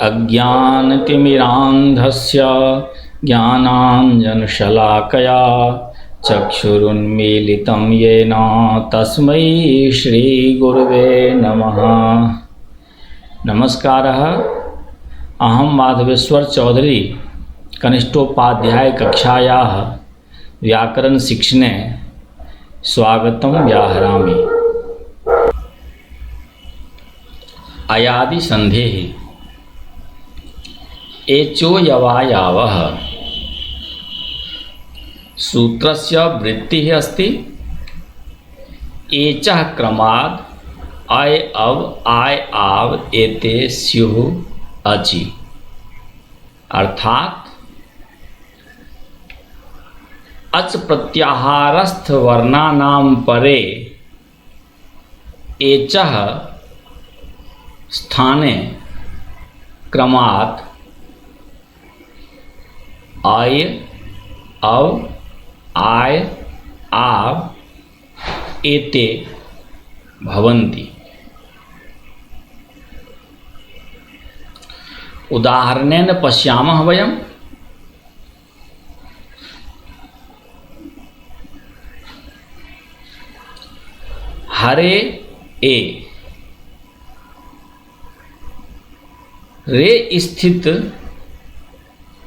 अज्ञानतिमिरान्धस्य ज्ञानाञ्जनशलाकया चक्षुरुन्मीलितं येन तस्मै श्रीगुरुवे नमः। नमस्कारः। अहं माधवेश्वर चौधरी कनिष्ठोपाध्याय कक्षायाः व्याकरणशिक्षणे स्वागतं व्याहरामि। अयादिसन्धेः एचो यवायावः सूत्रस्य वृत्तिः अस्ति एचः क्रमाद् अय अव आय आव एते स्युः अचि, अर्थात अच प्रत्याहारस्थ वर्णानां परे एचः स्थाने क्रमात् अय अव आय आव एते भवन्ति। उदाहरणेन पश्यामः वयं हरे ए रे स्थित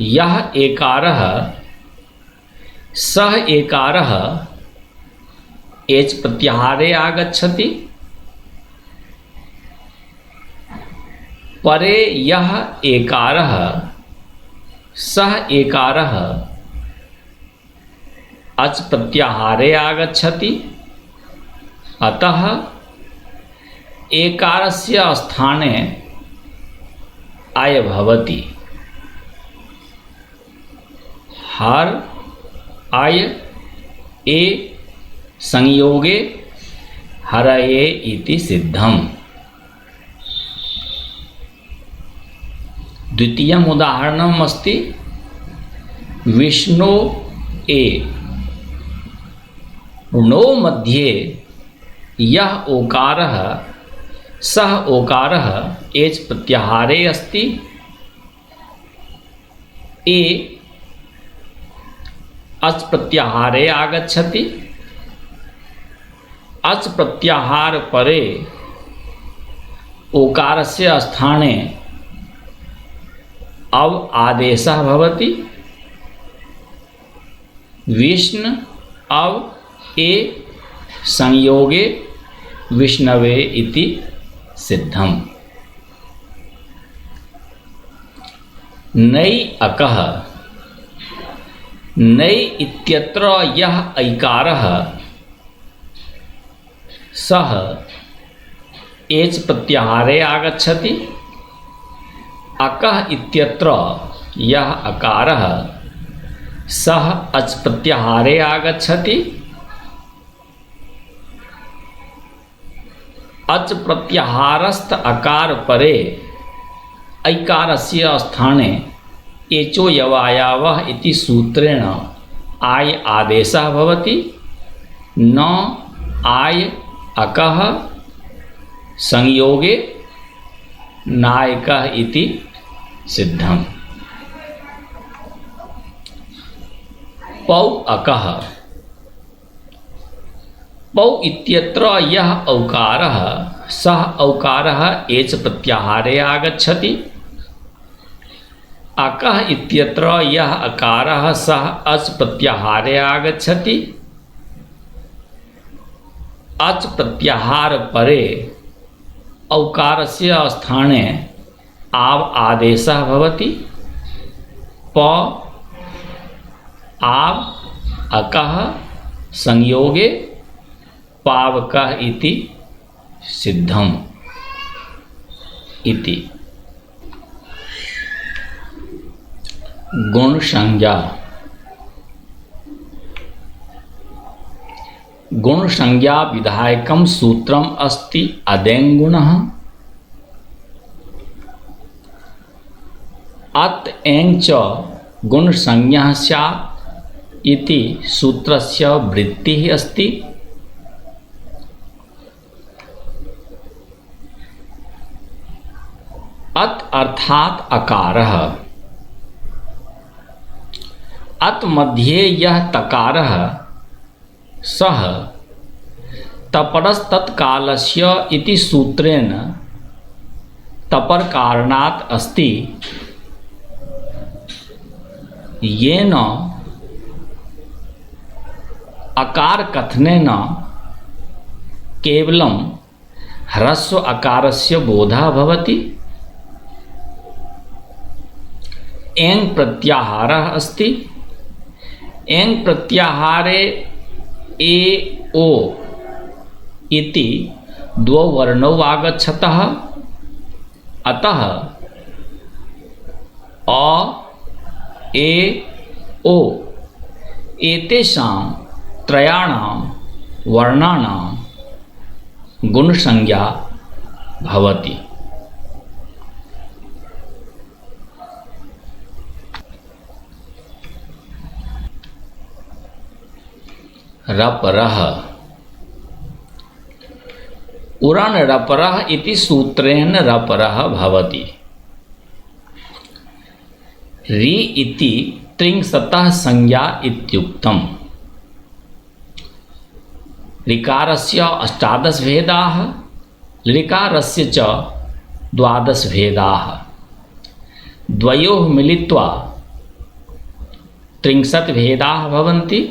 यह एकारः सह एकारः एच प्रत्याहारे आगच्छति। परे यह एकारः सह एकारः अच प्रत्याहारे आगच्छति। अतः एकारस्य स्थाने आय भवति। हर आय ए संयोगे हरये इति सिद्धम्। द्वितीयम् उदाहरणम् अस्ति विष्णु ए णो मध्ये यह ओकारः सह ओकारः एच प्रत्याहारे अस्ति। ए अच प्रत्याहारे आगच्छति। अच प्रत्याहार परे ओकारस्य स्थाने अव आदेशः भवति। विष्णु अव ए संयोगे विष्णवे इति सिद्धम्। नै अकः नै इत्यत्र यह ऐकारः सह एच प्रत्याहारे आगच्छति। अकः इत्यत्र यह अकारः सह अच प्रत्याहारे आगच्छति। अच प्रत्याहारस्थ अकार परे ऐकारस्य स्थाने एचो यवायावः इति सूत्रेण आय आदेशः भवति। न आय अकः संयोगे नायकः इति सिद्धम्। पौ अकः पौ इत्यत्र यह औकारः सह औकारः एच प्रत्याहारे आगच्छति। अकः इत्यत्र यह अकारः सह अच प्रत्याहारे आगच्छति। अच प्रत्याहार परे औकारस्य स्थाने आव आदेशः भवति। प आव अकः संयोगे पावकः इति सिद्धम् इति। गुण संज्ञा। गुण संज्ञा विधायकं सूत्रम् अस्ति अदेङ्गुणः। अत एङ् च गुण संज्ञा स्यात् इति सूत्रस्य वृत्तिः अस्ति। अत अर्थात अकारः। अत मध्ये यह तकारः सः तपरस्तत्कालस्य इति सूत्रेण तपर कारणात् अस्ति, येन अकार कथनेन केवलं ह्रस्व अकारस्य बोधः भवति। एङ् प्रत्याहारः अस्ति। एङ् प्रत्याहारे ए ओ इति द्वौ वर्णौ आगच्छतः, अतः अ ए ओ एतेषां त्रयाणां वर्णानां गुणसंज्ञा भवति। रपरः। उरन् रपरः इति सूत्रेण रपरः भवति। रि इति त्रिंशतः संज्ञा इत्युक्तम्। ऋकारस्य 18 भेदाः, लृकारस्य च 12 भेदाः। द्वयोः मिलित्वा 30 भेदाः भवन्ति।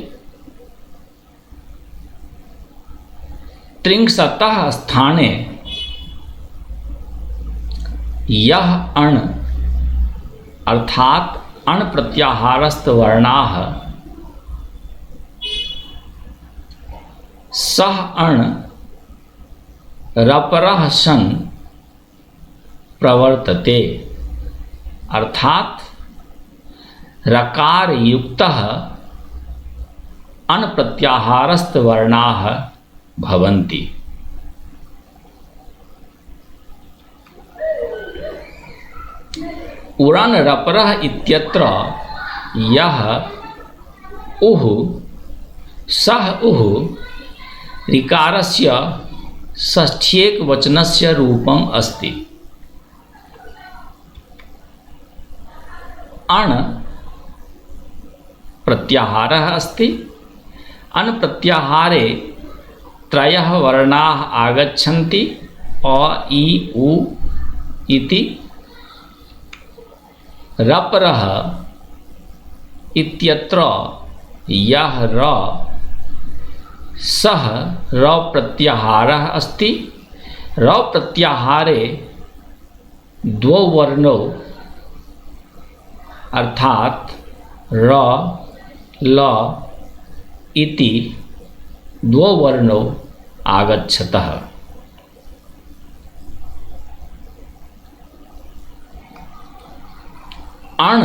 30 स्थाने यः अण् अर्थात अण् प्रत्याहारस्थ वर्णाः सः अण् रपरः सन् प्रवर्तते, अर्थात रकार युक्तः अण् प्रत्याहारस्थ वर्णाः भवन्ति। उरन् रपरः इत्यत्र यः उः सः उः ऋकारस्य षष्ठ्येकवचनस्य रूपम् अस्ति। अण् प्रत्याहारः अस्ति। अण् प्रत्याहारे त्रयः वर्णाः आगच्छन्ति, अ इ उ इति। रपरः इत्यत्र यः र सः र प्रत्याहारः अस्ति। र प्रत्याहारे द्वौ वर्णौ अर्थात र ल इति द्वौ वर्णौ आगच्छतः। अण्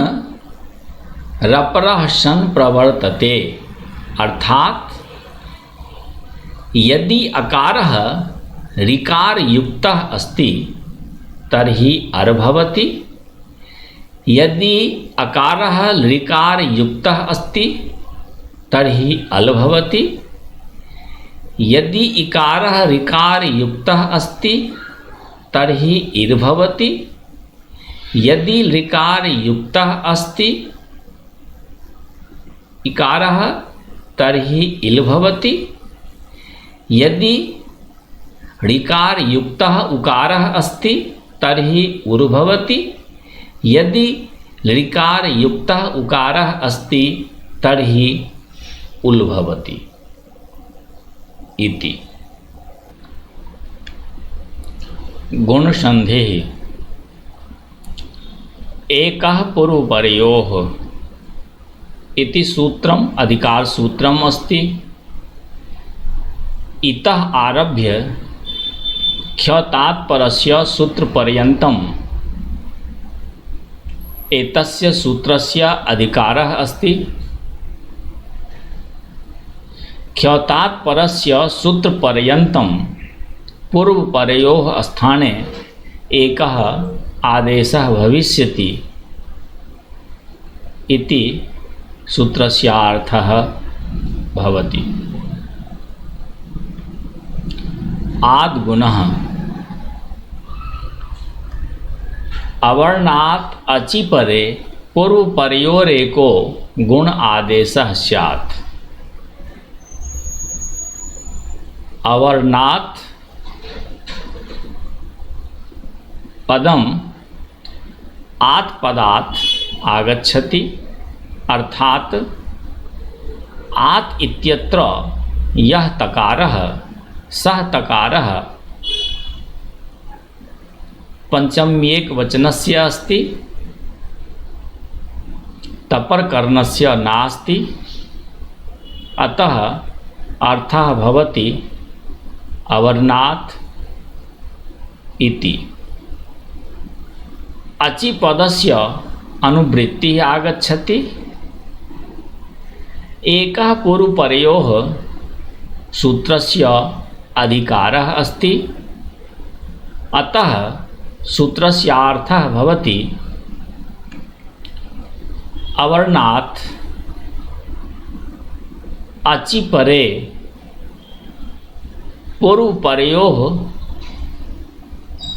रपरः सन् प्रवर्तते, अर्थात यदि अकारः ऋकार युक्तः अस्ति तर्हि अर् भवति। यदि अकारः लृकार युक्तः अस्ति तर्हि अल् भवति। यदि इकारः ऋकार युक्तः अस्ति तर्हि इर् भवति। यदि लृकार युक्तः अस्ति इकारः तर्हि इल् भवति। यदि ऋकार युक्तः उकारः अस्ति तर्हि उर् भवति। यदि लृकार युक्तः उकारः अस्ति तर्हि उल् भवति इति। गुणसन्धिः। एकः पूर्वपरयोः इति सूत्रम् अधिकार सूत्रम् अस्ति। इतः आरभ्य ख्यतात्परस्य सूत्रपर्यन्तम् एतस्य सूत्रस्य अधिकारः अस्ति। ख्यतात्परस्य सूत्रपर्यन्तं पूर्वपरयोः स्थाने एकः आदेशः भविष्यति इति सूत्रस्यार्थः भवति। आद्गुणः। अवर्णात् अचि परे पूर्वपर्योरेको गुण आदेशः स्यात्। अवर्णात् पदम आत् पदात् आगच्छति, अर्थात आत् इत्यत्र यह तकारः सः तकारः पंचम्येक वचनस्य अस्ति, तपर्कर्णस्य नास्ति, अतः अर्थः भवति अवर्णात् इति। अचि पदस्य अनुवृत्तिः आगच्छति। एकः पूर्वपरयोः सूत्रस्य अधिकारः अस्ति, अतः सूत्रस्यार्थः भवति अवर्णात् अचि परे पूर्वपरयोः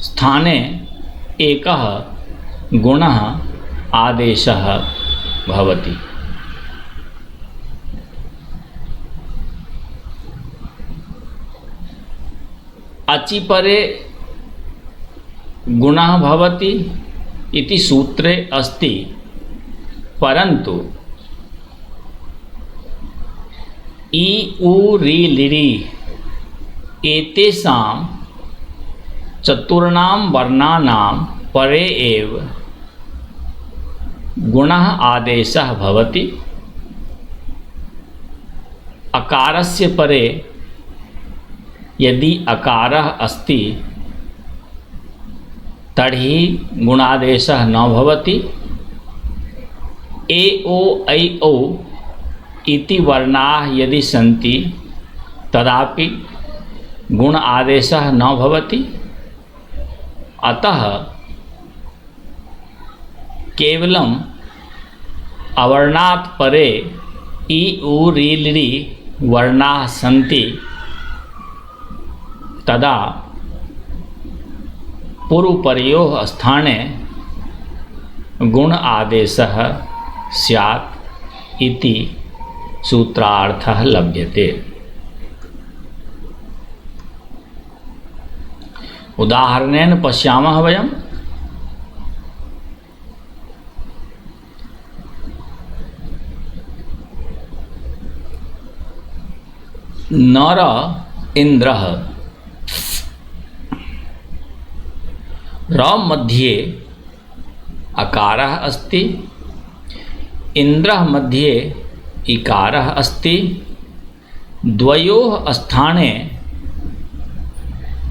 स्थाने एकः गुणः आदेशः भवति। अचि परे गुणः भवति इति सूत्रे अस्ति, परन्तु इ उ रि लिरि एतेषां चतुर्णां वर्णानां परे एव गुणः आदेशः भवति। अकारस्य परे यदि अकारः अस्ति तर्हि गुणादेशः न भवति। ए ओ ऐ ओ इति वर्णाः यदि सन्ति तदापि गुण आदेशः न भवति। अतः केवलम् अवर्णात् परे इ उ रि लि वर्णाः सन्ति तदा पूर्वपरयोः स्थाने गुण आदेशः स्यात् इति सूत्रार्थः लभ्यते। उदाहरणेन पश्यामः वयं नर इन्द्रः र मध्ये अकारः अस्ति, इन्द्रः मध्ये इकारः अस्ति, द्वयोः स्थाने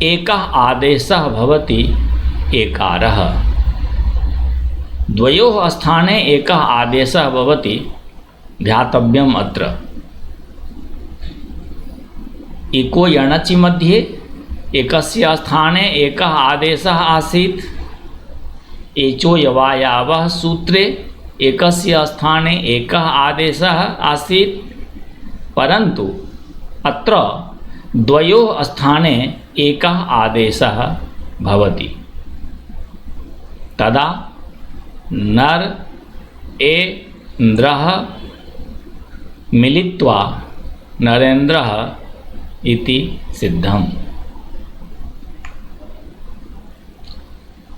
एकः आदेशः भवति एकारः। द्वयोः स्थाने एकः आदेशः भवति ध्यातव्यम् अत्र। इको यणचि मध्ये एकस्य स्थाने एकः आदेशः आसीत्। एचो यवायावः सूत्रे एकस्य स्थाने एकः आदेशः आसीत्, परन्तु अत्र द्वयोः स्थाने एकः आदेशः भवति। तदा नर एन्द्रः मिलित्वा नरेन्द्रः इति सिद्धम्।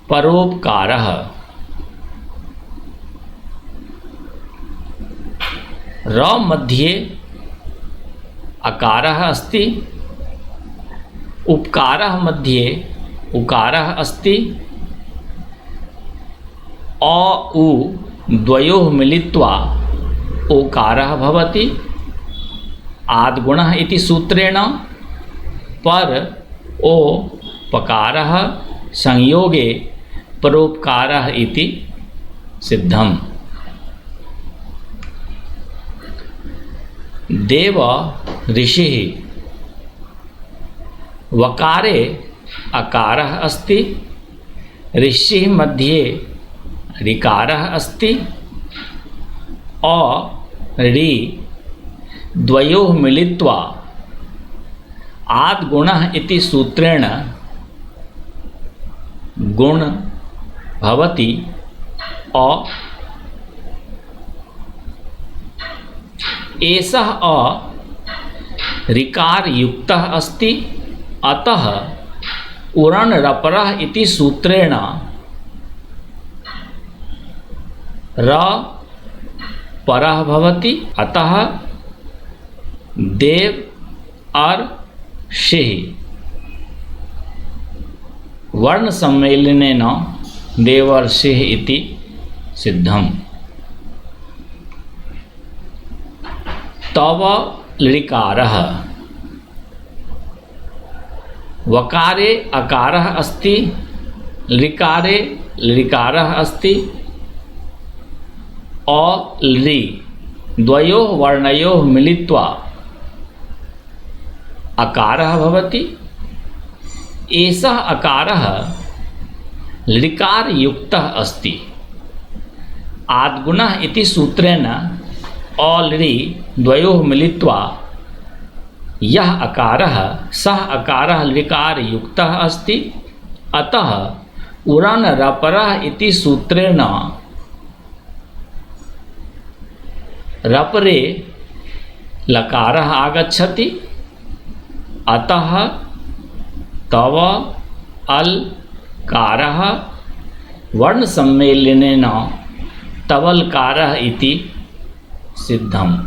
परोपकारः र मध्ये अकारः अस्ति, उपकारः मध्ये उकारः अस्ति। अ उ द्वयोः मिलित्वा ओकारः भवति आद्गुणः इति सूत्रेण। पर ओ पकारः संयोगे परोपकारः इति सिद्धम्। देव ऋषिः वकारे अकारः अस्ति, ऋषिः मध्ये ऋकारः अस्ति। अ ऋ द्वयोः मिलित्वा आद्गुणः इति सूत्रेण गुण भवति अ एषः अ ऋकारयुक्तः अस्ति, अतः उरण् रपरः इति सूत्रेण र परः भवति, अतः देव और सिंह वर्ण सम्मेलनेन देवर्षिः इति सिद्धम्। तव लृकारः वकारे अकारः अस्ति, लृकारे लृकारः अस्ति, अ लृ द्वयोः वर्णयोः मिलित्वा अकारः भवति। एषः अकारः लृकारयुक्तः अस्ति। आद्गुणः इति सूत्रेण अ लृ द्वयोः मिलित्वा यः अकारः सः अकारः लृकारयुक्तः अस्ति, अतः उरण् रपरः इति सूत्रेण रपरे लकारः आगच्छति, अतः तव अलकारः वर्ण सम्मेलनेन तवलकारः इति सिद्धम्।